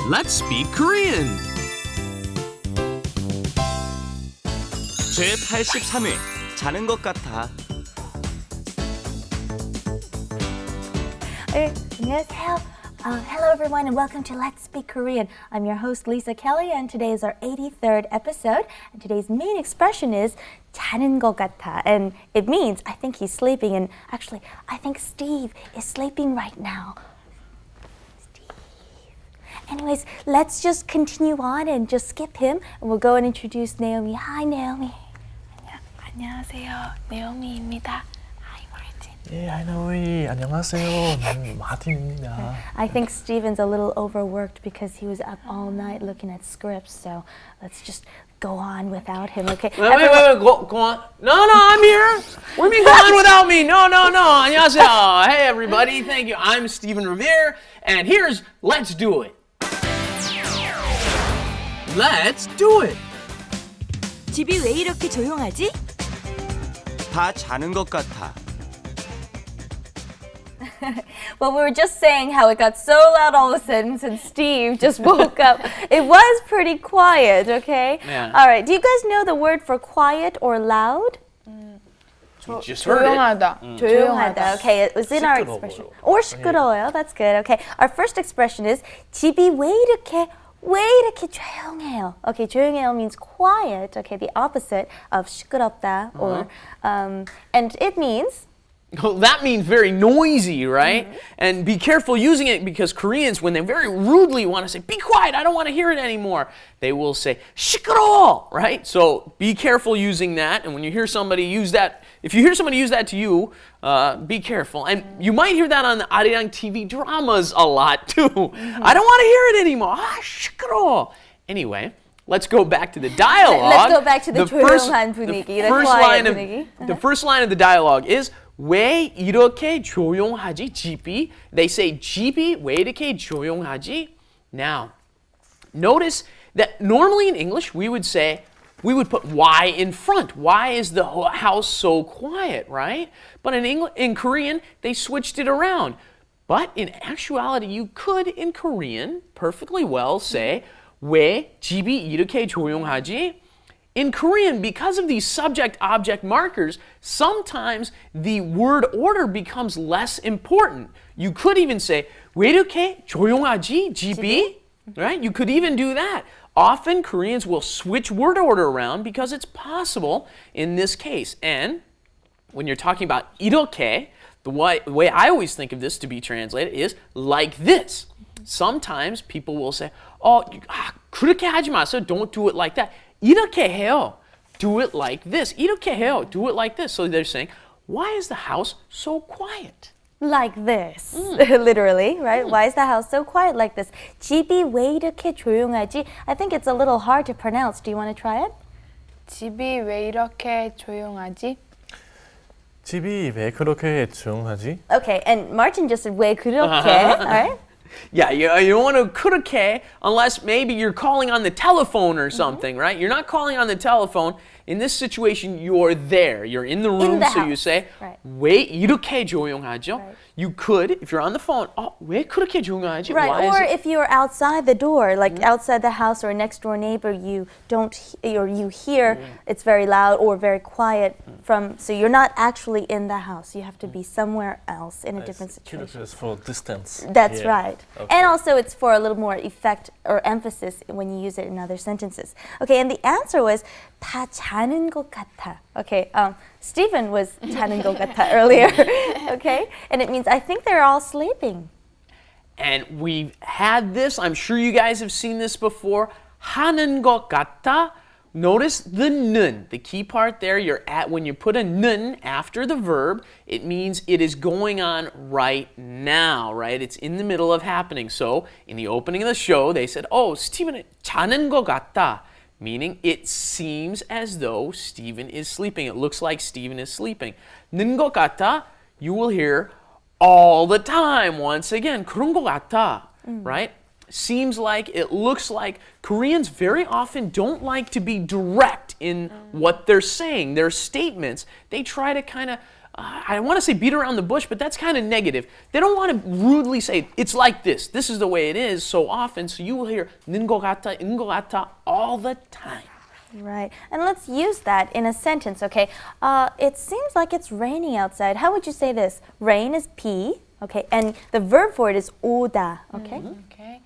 Let's speak Korean. 제83회 자는 것 같아. 안녕하세요. Hello everyone and welcome to Let's Speak Korean. I'm your host Lisa Kelly and today is our 83rd episode. And today's main expression is 자는 것 같아. And it means I think he's sleeping, and actually I think Steve is sleeping right now. Steve. Anyways, let's just continue on and just skip him and we'll go and introduce Naomi. Hi Naomi. 안녕하세요. 네오미입니다. 예, 하이나우이 안녕하세요. 나는 마틴입니다. I think Steven's a little overworked because he was up all night looking at scripts, so let's just go on without him, okay? Wait, go on. No, I'm here. What do you mean go on without me? No. 안녕하세요. Hey, everybody. Thank you. I'm Steven Revere, and here's Let's Do It. Let's do it. 집이 왜 이렇게 조용하지? 다 자는 것 같아. Well, we were just saying how it got so loud all of a sudden since Steve just woke up. It was pretty quiet, okay? Yeah. All right, do you guys know the word for quiet or loud? You just heard it. 조용하다. Okay, it was in our 시끄러워요. expression. Or 시끄러워요. That's good. Okay, our first expression is 집이 왜 이렇게 조용해요? Okay, 조용해요 means quiet. Okay, the opposite of 시끄럽다. Or and it means. Well, that means very noisy, right? And be careful using it because Koreans, when they very rudely want to say, be quiet, I don't want to hear it anymore, they will say, 시끄러워, right? So be careful using that. And when you hear somebody use that, if you hear somebody use that to you, be careful. And you might hear that on the Arirang TV dramas a lot too. I don't want to hear it anymore. 시끄러워. Anyway. Let's go back to the dialogue. Let's go back to the 조용한 분위기, the quiet 분위기. The first line of the dialogue is 왜 이렇게 조용하지 집이? They say 집이 왜 이렇게 조용하지? Now, notice that normally in English we would put why in front. Why is the house so quiet, right? But in Korean they switched it around. But in actuality you could in Korean perfectly well say 왜 집이 이렇게 조용하지? In Korean, because of these subject-object markers, sometimes the word order becomes less important. You could even say 왜 이렇게 조용하지 집이? Right? You could even do that. Often Koreans will switch word order around because it's possible in this case. And when you're talking about 이렇게, the way I always think of this to be translated is like this. Sometimes people will say, 그렇게 하지 마세요. Don't do it like that. 이렇게 해요. Do it like this. 이렇게 해요. Do it like this. So they're saying, why is the house so quiet? Like this, literally, right? Why is the house so quiet like this? 집이 왜 이렇게 조용하지? I think it's a little hard to pronounce. Do you want to try it? 집이 왜 이렇게 조용하지? 집이 왜 그렇게 조용하지? Okay, and Martin just said 왜 그렇게, all right? Yeah, you don't want to 그렇게 unless maybe you're calling on the telephone or something, right? You're not calling on the telephone. In this situation, you're there. You're in the room, the so you house. say, Right. 왜 이렇게 조용하죠? Right. You could, if you're on the phone, 왜 그렇게 조용하지? Right, Why or is it? if you're outside the door, like outside the house or a next door neighbor, you hear it's very loud or very quiet so you're not actually in the house. You have to be somewhere else in a different situation. It's for distance. That's Yeah. right. Okay. And also it's for a little more effect or emphasis when you use it in other sentences. Okay, and the answer was 다 자는 것 같아. Okay, Stephen was 자는 것 같아 earlier. Okay, and it means I think they're all sleeping. And we've had this, I'm sure you guys have seen this before. 하는 것 같아. Notice the 는, the key part there, when you put a 는 after the verb, it means it is going on right now, right? It's in the middle of happening. So in the opening of the show, they said, 스티븐은 자는 것 같다, meaning it seems as though Stephen is sleeping. It looks like Stephen is sleeping. 는 것 같아, you will hear all the time. Once again, 그런 것 같아, right? Seems like, it looks like. Koreans very often don't like to be direct in what they're saying, their statements. They try to kind of I want to say beat around the bush, but that's kind of negative. They don't want to rudely say, it's like this. This is the way it is so often. So you will hear 는 것 같아, 인 것 같아 all the time. Right. And let's use that in a sentence, okay? It seems like it's raining outside. How would you say this? Rain is P, okay? And the verb for it is 오다, okay? Okay.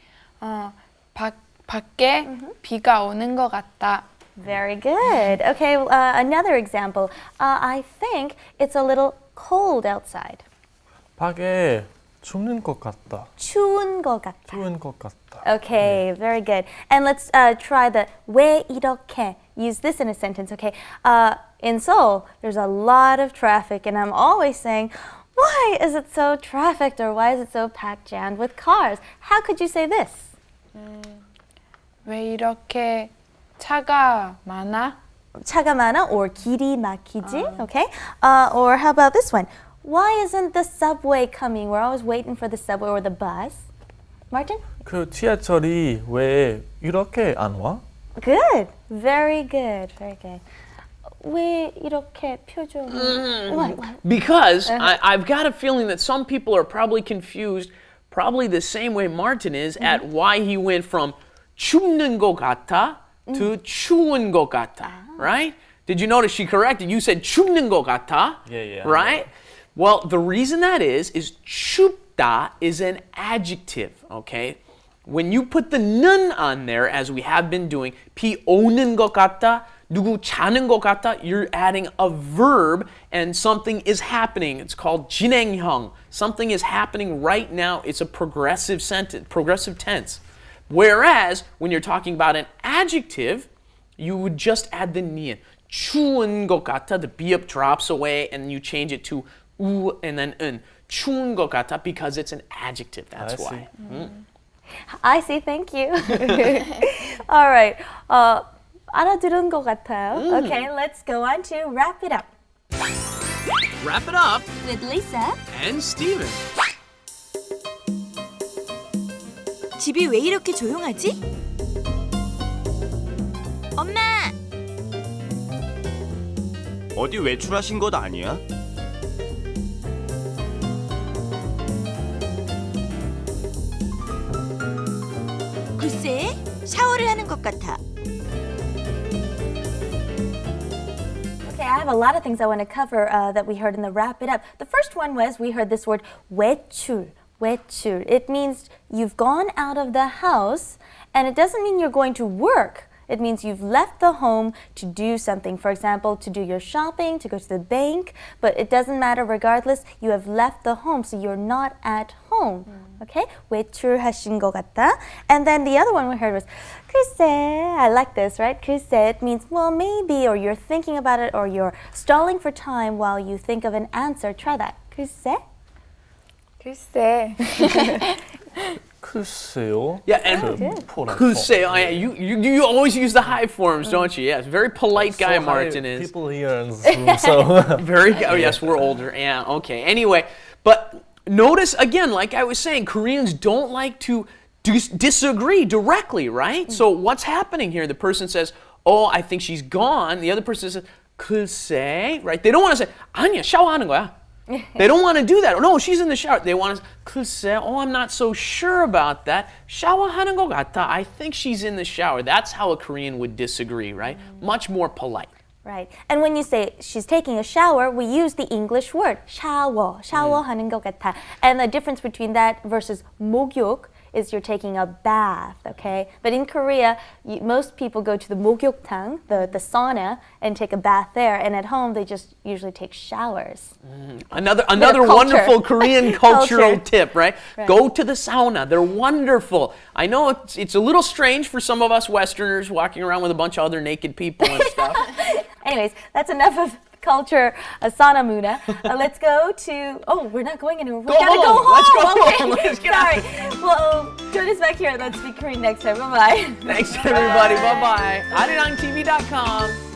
밖에 비가 오는 것 같다. Very good. Okay, another example. I think it's a little cold outside. 밖에 춥는 것 같다. 추운 것 같다. 추운 것 같다. Okay, very good. And let's try the 왜 이렇게. Use this in a sentence, okay? In Seoul, there's a lot of traffic, and I'm always saying, why is it so trafficked, or why is it so packed jammed with cars? How could you say this? 왜 이렇게 차가 많아? 차가 많아 or 길이 막히지, okay? Or how about this one? Why isn't the subway coming? We're always waiting for the subway or the bus. Martin? 그 지하철이 왜 이렇게 안 와? Good. Very good. Very good. 왜 이렇게 표정이? What? Because I've got a feeling that some people are probably confused, probably the same way Martin is, at why he went from 춥는 것 같아 to 추운 것 같아, right? Did you notice she corrected? You said 춥는 것 같아, Yeah. right? Well, the reason that is 춥다 is an adjective, okay? When you put the 는 on there, as we have been doing, 비 오는 것 같다, 누구 자는 것 같다, you're adding a verb and something is happening. It's called 진행형. Something is happening right now. It's a progressive sentence, progressive tense. Whereas when you're talking about an adjective, you would just add the 니은. 추운 것 같아, the B up drops away and you change it to 우 and then 은. 추운 것 같아 because it's an adjective. That's I why. I see. Thank you. All right. 알아들은 것 같아요. Okay, let's go on to wrap it up. Wrap it up With Lisa. and Steven. 집이 왜 이렇게 조용하지? 엄마! 어디 외출하신 것 아니야? 글쎄, 샤워를 하는 것 같아. Okay, I have a lot of things I want to cover that we heard in the wrap it up. The first one was we heard this word 외출. 외출. It means you've gone out of the house, and it doesn't mean you're going to work. It means you've left the home to do something. For example, to do your shopping, to go to the bank. But it doesn't matter regardless. You have left the home, so you're not at home. Okay? 외출하신 것 같다. And then the other one we heard was 글쎄. I like this, right? 글쎄. It means, well, maybe, or you're thinking about it, or you're stalling for time while you think of an answer. Try that. 글쎄. 글쎄. 글쎄요. Yeah, and 글쎄요. You always use the high forms, don't you? Yes, very polite guy So Martin high is. People here in this room, so Very oh yes, we're older. Yeah, okay. Anyway, but notice again, like I was saying, Koreans don't like to disagree directly, right? So what's happening here? The person says, "Oh, I think she's gone." The other person says, "글쎄," right? They don't want to say, "아니야, 샤워하는 거야." They don't want to do that. No, she's in the shower. They want to 글쎄, "Oh, I'm not so sure about that." 샤워하는 것 같아. I think she's in the shower. That's how a Korean would disagree, right? Much more polite. Right. And when you say she's taking a shower, we use the English word 샤워. 샤워하는 것 같아. And the difference between that versus 목욕 is you're taking a bath, okay? But in Korea, most people go to the 목욕탕, the sauna, and take a bath there. And at home, they just usually take showers. Another culture. wonderful Korean cultural Culture. tip, right? Go to the sauna. They're wonderful. I know it's a little strange for some of us Westerners walking around with a bunch of other naked people and stuff. Anyways, that's enough of culture, sauna muna. Let's go to, we're not going anywhere. We Go gotta home. go home. Let's go Okay. home. Let's get out. Sorry. Well, join us back here. Let's Speak Korean next time. Bye-bye. Thanks, everybody. Bye-bye. arirangtv.com.